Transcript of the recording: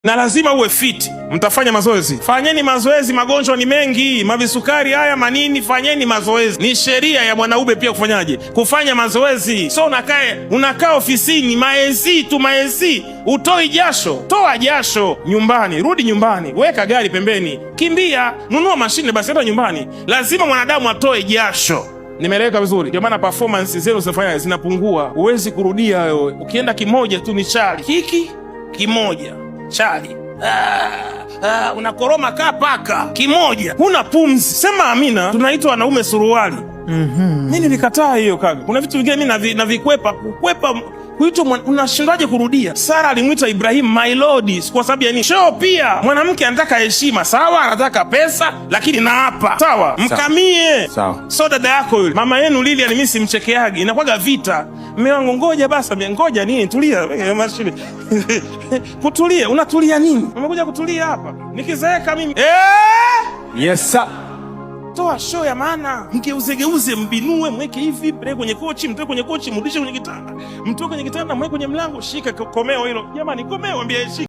Na lazima uwe fit. Mtafanya mazoezi, fanyeni mazoezi. Magonjwa ni mengi, mavisukari haya manini, fanyeni mazoezi. Ni sheria ya mwanaume pia kufanyaje? Kufanya mazoezi. So unakaa ofisini maezi tu maezi, utoi jasho. Toa jasho nyumbani, rudi nyumbani, weka gari pembeni, kimbia, nunua mashine basi, hata nyumbani. Lazima mwanadamu atoe jasho. Nimeeleweka vizuri? Ndio maana performance zenu zinapungua. Huwezi kurudia wewe. Ukienda kimoja tu ni chali, hiki kimoja chali, unakoroma kaa paka kimoja, huna pumzi. Sema amina. Tunaitwa wanaume suruali. Mimi nilikataa hiyo kaka. Kuna vitu vingine mimi navikwepa. Kukwepa kuitwa, unashindaje kurudia? Sara alimwita Ibrahim my lord kwa sababu ya nini? Show pia mwanamke anataka heshima, sawa, anataka pesa, lakini na hapa sawa, mkamie. Sawa. So dada yako yule, mama yenu Lilian, mimi simchekeagi, inakuwaga vita. Mume wangu ngoja basi, ngoja nini, tulia mashine. Kutulia, unatulia nini? Umekuja kutulia hapa. Nikizeeka mimi. Yes sir. Toa show ya maana, mgeuzegeuze, mbinue, mweke hivi, mpeleke kwenye kochi, mtoe kwenye kochi, mrudishe kwenye kitanda, mtoe kwenye kitanda, mweke kwenye mlango, shika komeo hilo. Jamani, komeo ambia shika.